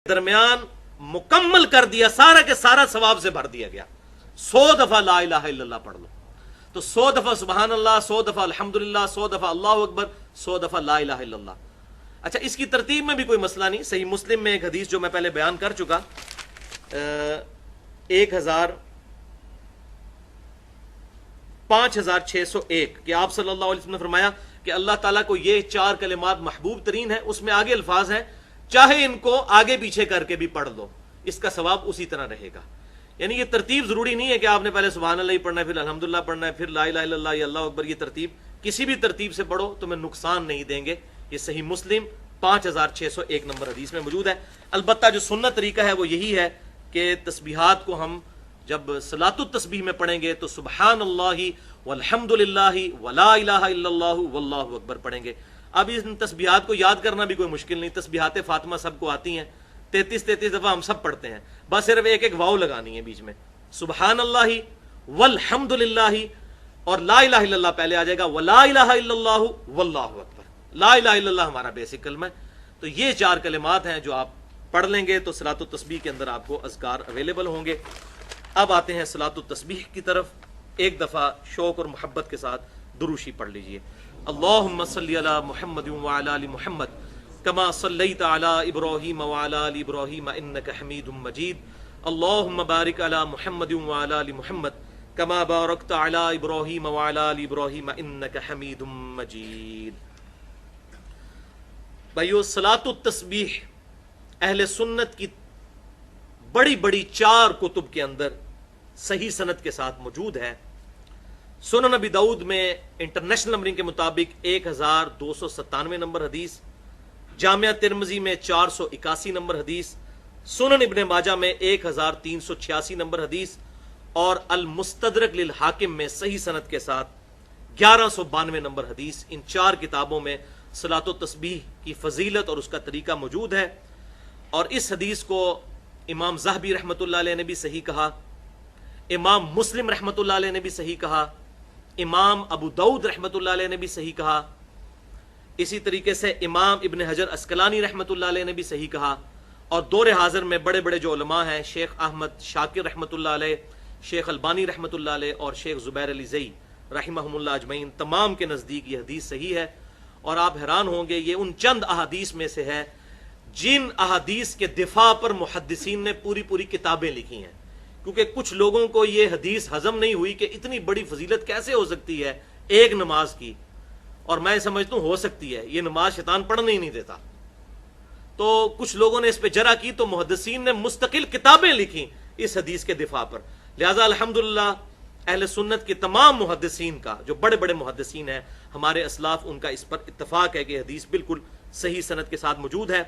درمیان مکمل کر دیا، سارا کے سارا ثواب سے بھر دیا گیا۔ 100 دفعہ لا الہ الا اللہ پڑھ لو تو 100 دفعہ سبحان اللہ، 100 دفعہ الحمدللہ، 100 دفعہ اللہ اکبر، 100 دفعہ لا الہ الا اللہ۔ اچھا، اس کی ترتیب میں بھی کوئی مسئلہ نہیں۔ صحیح مسلم میں ایک حدیث جو میں پہلے بیان کر چکا، 5601 کہ آپ صلی اللہ علیہ وسلم نے فرمایا کہ اللہ تعالیٰ کو یہ 4 کلمات محبوب ترین ہیں۔ اس میں آگے الفاظ ہیں چاہے ان کو آگے پیچھے کر کے بھی پڑھ لو، اس کا ثواب اسی طرح رہے گا۔ یعنی یہ ترتیب ضروری نہیں ہے کہ آپ نے پہلے سبحان اللہ ہی پڑھنا ہے، پھر الحمدللہ پڑھنا ہے، پھر لا الہ الا اللہ یا اللہ اکبر۔ یہ ترتیب کسی بھی ترتیب سے پڑھو تمہیں نقصان نہیں دیں گے۔ یہ صحیح مسلم 5601 نمبر حدیث میں موجود ہے۔ البتہ جو سنت طریقہ ہے وہ یہی ہے کہ تسبیحات کو ہم جب صلاۃ التسبیح میں پڑھیں گے تو سبحان اللہ والحمد للہ ولا الہ الا اللہ واللہ اکبر پڑھیں گے۔ اب ان تسبیحات کو یاد کرنا بھی کوئی مشکل نہیں، تسبیحات فاطمہ سب کو آتی ہیں، 33 دفعہ ہم سب پڑھتے ہیں، بس صرف ایک ایک واو لگانی ہے بیچ میں، سبحان اللہ والحمد للہ، اور لا الہ الا اللہ پہلے آ جائے گا، ولا الہ الا اللہ واللہ اکبر۔ لا الہ الا اللہ ہمارا بیسک کلمہ ہے۔ تو یہ 4 کلمات ہیں جو آپ پڑھ لیں گے تو صلاۃ التسبیح کے اندر آپ کو اذکار اویلیبل ہوں گے۔ اب آتے ہیں صلاۃ التسبیح کی طرف۔ ایک دفعہ شوق اور محبت کے ساتھ دروشی پڑھ لیجئے۔ اللہم صلی علی محمد وعلی آل محمد کما صلیت علی ابراہیم وعلی آل ابراہیم انک حمید مجید۔ اللہم بارک علی محمد وعلی آل محمد کما بارکت علی ابراہیم وعلی آل ابراہیم انک حمید مجید۔ بھائیو، صلاۃ التسبیح اہل سنت کی بڑی بڑی 4 کتب کے اندر صحیح سند کے ساتھ موجود ہے۔ سنن نبی داؤد میں انٹرنیشنل نمبرنگ کے مطابق 1297 نمبر حدیث، جامعہ ترمذی میں 481 نمبر حدیث، سنن ابن ماجہ میں 1386 نمبر حدیث، اور المستدرک للحاکم میں صحیح سند کے ساتھ 1192 نمبر حدیث۔ ان 4 کتابوں میں صلاۃ التسبیح کی فضیلت اور اس کا طریقہ موجود ہے۔ اور اس حدیث کو امام ذہبی رحمۃ اللہ علیہ نے بھی صحیح کہا، امام مسلم رحمۃ اللہ علیہ نے بھی صحیح کہا، امام ابو داؤد رحمۃ اللہ علیہ نے بھی صحیح کہا، اسی طریقے سے امام ابن حجر عسقلانی رحمۃ اللہ علیہ نے بھی صحیح کہا۔ اور دور حاضر میں بڑے بڑے جو علماء ہیں، شیخ احمد شاکر رحمۃ اللہ علیہ، شیخ البانی رحمۃ اللہ علیہ، اور شیخ زبیر علی زئی رحمہم اللہ اجمعین، تمام کے نزدیک یہ حدیث صحیح ہے۔ اور آپ حیران ہوں گے، یہ ان چند احادیث میں سے ہے جن احادیث کے دفاع پر محدثین نے پوری پوری کتابیں لکھی ہیں، کیونکہ کچھ لوگوں کو یہ حدیث ہضم نہیں ہوئی کہ اتنی بڑی فضیلت کیسے ہو سکتی ہے ایک نماز کی، اور میں سمجھتا ہوں ہو سکتی ہے، یہ نماز شیطان پڑھنے ہی نہیں دیتا۔ تو کچھ لوگوں نے اس پہ جرح کی تو محدثین نے مستقل کتابیں لکھی اس حدیث کے دفاع پر۔ لہذا الحمدللہ اہل سنت کے تمام محدثین کا، جو بڑے بڑے محدثین ہیں ہمارے اسلاف، ان کا اس پر اتفاق ہے کہ حدیث بالکل صحیح سند کے ساتھ موجود ہے۔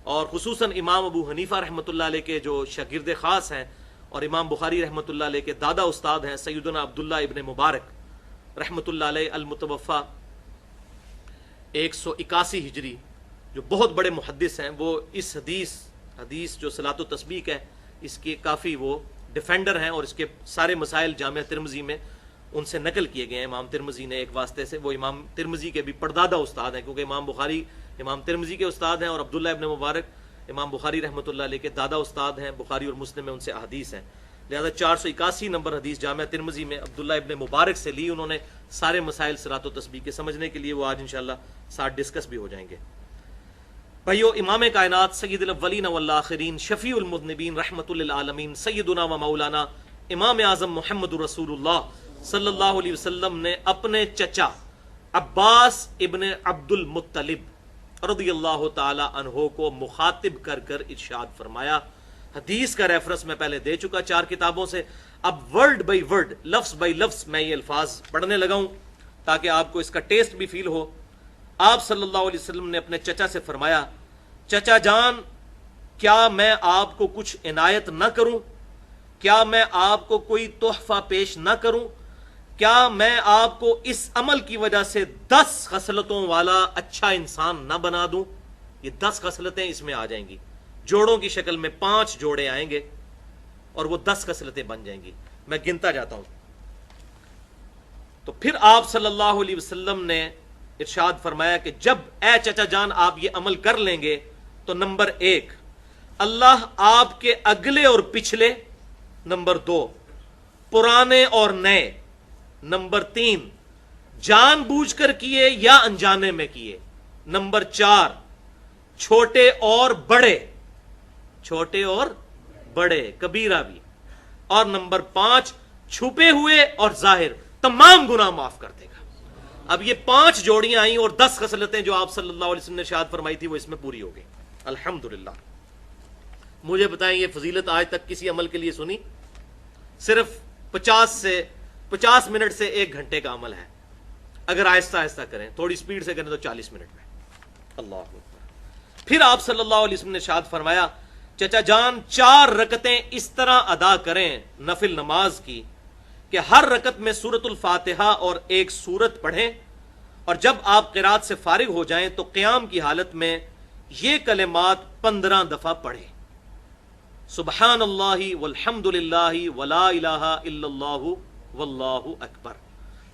اور خصوصاً امام ابو حنیفہ رحمۃ اللہ علیہ کے جو شاگرد خاص ہیں، اور امام بخاری رحمۃ اللہ علیہ کے دادا استاد ہیں سیدنا عبداللہ ابن مبارک رحمۃ اللہ علیہ المتوفہ 181 ہجری، جو بہت بڑے محدث ہیں، وہ اس حدیث جو صلاۃ التسبیح ہے اس کے کافی وہ ڈیفینڈر ہیں، اور اس کے سارے مسائل جامعہ ترمذی میں ان سے نقل کیے گئے ہیں۔ امام ترمذی نے ایک واسطے سے، وہ امام ترمذی کے بھی پردادا استاد ہیں، کیونکہ امام بخاری امام ترمذی کے استاد ہیں، اور عبداللہ ابن مبارک امام بخاری رحمۃ اللہ علیہ کے دادا استاد ہیں، بخاری اور مسلم میں ان سے احادیث ہیں۔ لہذا 481 نمبر حدیث جامعہ ترمذی میں عبداللہ ابن مبارک سے لی انہوں نے سارے مسائل صلاۃ و تسبیح کے سمجھنے کے لیے، وہ آج انشاءاللہ ساتھ ڈسکس بھی ہو جائیں گے۔ بھائیو، امام کائنات سید الاولین والآخرین شفیع المذنبین رحمۃ للعالمین سیدنا و مولانا امام اعظم محمد رسول اللہ صلی اللہ علیہ وسلم نے اپنے چچا عباس ابن عبد المطلب رضی اللہ تعالی عنہ کو مخاطب کر کر ارشاد فرمایا۔ حدیث کا ریفرنس میں پہلے دے چکا 4 کتابوں سے، اب ورڈ بائی ورڈ، لفظ بائی لفظ میں یہ الفاظ پڑھنے لگا ہوں تاکہ آپ کو اس کا ٹیسٹ بھی فیل ہو۔ آپ صلی اللہ علیہ وسلم نے اپنے چچا سے فرمایا، چچا جان، کیا میں آپ کو کچھ عنایت نہ کروں؟ کیا میں آپ کو کوئی تحفہ پیش نہ کروں؟ کیا میں آپ کو اس عمل کی وجہ سے 10 خصلتوں والا اچھا انسان نہ بنا دوں؟ یہ 10 خصلتیں اس میں آ جائیں گی، جوڑوں کی شکل میں 5 جوڑے آئیں گے اور وہ 10 خصلتیں بن جائیں گی۔ میں گنتا جاتا ہوں۔ تو پھر آپ صلی اللہ علیہ وسلم نے ارشاد فرمایا کہ جب اے چچا جان آپ یہ عمل کر لیں گے تو نمبر 1، اللہ آپ کے اگلے اور پچھلے، نمبر 2 پرانے اور نئے، نمبر 3 جان بوجھ کر کیے یا انجانے میں کیے، نمبر 4 چھوٹے اور بڑے، چھوٹے اور بڑے کبیرہ بھی، اور نمبر 5 چھپے ہوئے اور ظاہر، تمام گناہ معاف کر دے گا۔ اب یہ 5 جوڑیاں آئیں اور 10 خصلتیں جو آپ صلی اللہ علیہ وسلم نے ارشاد فرمائی تھی وہ اس میں پوری ہو گئی، الحمدللہ۔ مجھے بتائیں یہ فضیلت آج تک کسی عمل کے لیے سنی؟ صرف 50 منٹ سے 1 گھنٹے کا عمل ہے، اگر آہستہ آہستہ کریں، تھوڑی سپیڈ سے کریں تو 40 منٹ میں۔ اللہ اکبر۔ پھر آپ صلی اللہ علیہ وسلم نے ارشاد فرمایا چچا جان 4 رکعتیں اس طرح ادا کریں نفل نماز کی کہ ہر رکعت میں سورۃ الفاتحہ اور ایک سورت پڑھیں، اور جب آپ قرات سے فارغ ہو جائیں تو قیام کی حالت میں یہ کلمات 15 دفعہ پڑھیں، سبحان اللہ والحمد للہ ولا الہ الا اللہ واللہ اکبر۔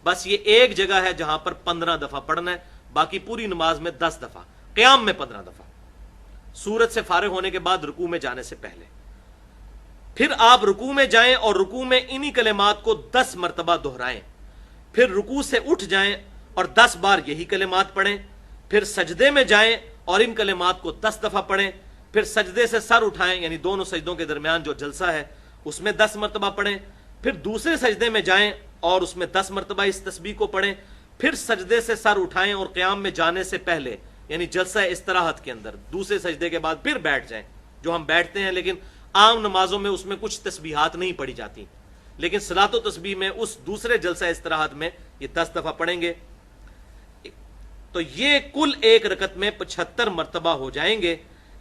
بس یہ ایک جگہ ہے جہاں پر 15 دفعہ پڑھنا ہے، باقی پوری نماز میں 10 دفعہ، قیام میں 15 دفعہ، سورت سے فارغ ہونے کے بعد رکوع میں جانے سے پہلے۔ پھر آپ رکوع میں جائیں اور رکوع میں انہی کلمات کو 10 مرتبہ دہرائیں، پھر رکوع سے اٹھ جائیں اور 10 بار یہی کلمات پڑھیں، پھر سجدے میں جائیں اور ان کلمات کو 10 دفعہ پڑھیں، پھر سجدے سے سر اٹھائیں، یعنی دونوں سجدوں کے درمیان جو جلسہ ہے اس میں 10 مرتبہ پڑھیں، پھر دوسرے سجدے میں جائیں اور اس میں 10 مرتبہ اس تسبیح کو پڑھیں، پھر سجدے سے سر اٹھائیں اور قیام میں جانے سے پہلے یعنی جلسہ استراحت کے اندر دوسرے سجدے کے بعد پھر بیٹھ جائیں، جو ہم بیٹھتے ہیں، لیکن عام نمازوں میں اس میں کچھ تسبیحات نہیں پڑھی جاتی، لیکن صلاۃ و تسبیح میں اس دوسرے جلسہ استراحت میں یہ 10 دفعہ پڑھیں گے، تو یہ کل ایک رکعت میں 75 مرتبہ ہو جائیں گے۔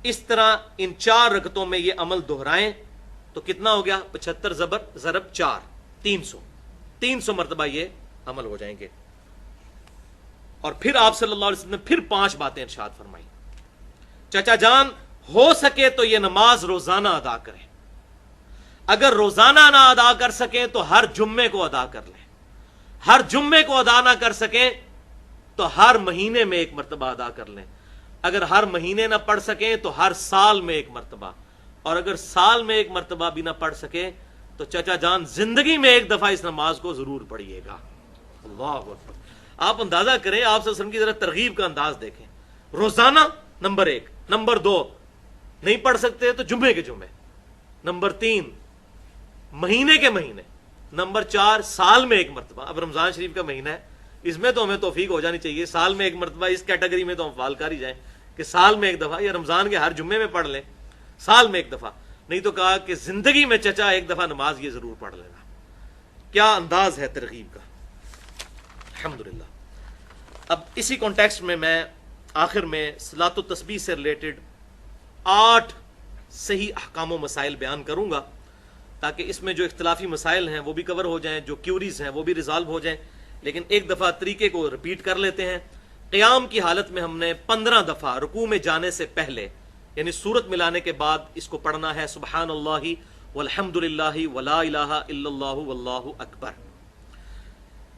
اس طرح ان 4 رکعتوں میں یہ عمل دہرائیں تو کتنا ہو گیا؟ 75 ضرب 4، 300 مرتبہ یہ عمل ہو جائیں گے۔ اور پھر آپ صلی اللہ علیہ وسلم نے پھر 5 باتیں ارشاد فرمائی، چچا جان ہو سکے تو یہ نماز روزانہ ادا کریں، اگر روزانہ نہ ادا کر سکیں تو ہر جمعے کو ادا کر لیں، ہر جمعے کو ادا نہ کر سکیں تو ہر مہینے میں 1 مرتبہ ادا کر لیں، اگر ہر مہینے نہ پڑھ سکیں تو ہر سال میں 1 مرتبہ، اور اگر سال میں 1 مرتبہ بھی نہ پڑھ سکیں تو چچا جان زندگی میں 1 دفعہ اس نماز کو ضرور پڑھیے گا۔ اللہ اکبر۔ آپ اندازہ کریں، آپ صلی اللہ علیہ وسلم کی ذرا ترغیب کا انداز دیکھیں، روزانہ نمبر 1، نمبر 2 نہیں پڑھ سکتے تو جمعے کے جمعے، نمبر 3 مہینے کے مہینے، نمبر 4 سال میں 1 مرتبہ۔ اب رمضان شریف کا مہینہ ہے، اس میں تو ہمیں توفیق ہو جانی چاہیے، سال میں 1 مرتبہ، اس کیٹیگری میں تو ہم فعال کر ہی جائیں کہ سال میں 1 دفعہ، یا رمضان کے ہر جمعے میں پڑھ لیں، سال میں 1 دفعہ، نہیں تو کہا کہ زندگی میں چچا 1 دفعہ نماز یہ ضرور پڑھ لینا۔ کیا انداز ہے ترغیب کا، الحمدللہ۔ اب اسی کانٹیکسٹ میں آخر میں صلاۃ و تسبیح سے ریلیٹڈ 8 صحیح احکام و مسائل بیان کروں گا، تاکہ اس میں جو اختلافی مسائل ہیں وہ بھی کور ہو جائیں، جو کیوریز ہیں وہ بھی ریزالو ہو جائیں، لیکن ایک دفعہ طریقے کو ریپیٹ کر لیتے ہیں۔ قیام کی حالت میں ہم نے 15 دفعہ رکوع میں جانے سے پہلے یعنی سورت ملانے کے بعد اس کو پڑھنا ہے، سبحان اللہ والحمد للہ ولا الہ الا اللہ واللہ اکبر۔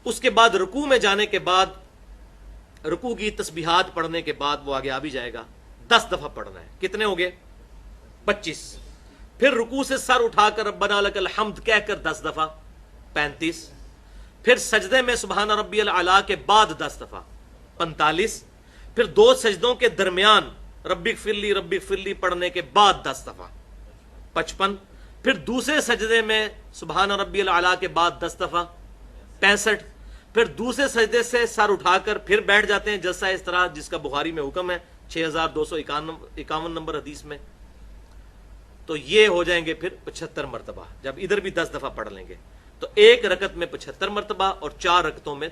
اس کے بعد رکوع میں جانے کے بعد رکوع کی تسبیحات پڑھنے کے بعد وہ آگے آ بھی جائے گا، 10 دفعہ پڑھنا ہے۔ کتنے ہو گئے؟ 25۔ پھر رکوع سے سر اٹھا کر ربنا لک الحمد کہہ کر 10 دفعہ، 35۔ پھر سجدے میں سبحان ربی الاعلیٰ کے بعد 10 دفعہ، 45۔ پھر 2 سجدوں کے درمیان ربی اغفر لی پڑھنے کے بعد 10 دفعہ، 55۔ پھر دوسرے سجدے میں سبحان ربی الاعلیٰ کے بعد 10 دفعہ، 65۔ پھر دوسرے سجدے سے سر اٹھا کر پھر بیٹھ جاتے ہیں جلسہ اس طرح، جس کا بخاری میں حکم ہے 6251 نمبر حدیث میں، تو یہ ہو جائیں گے پھر 75 مرتبہ، جب ادھر بھی 10 دفعہ پڑھ لیں گے تو ایک رکعت میں 75 مرتبہ اور 4 رکعتوں میں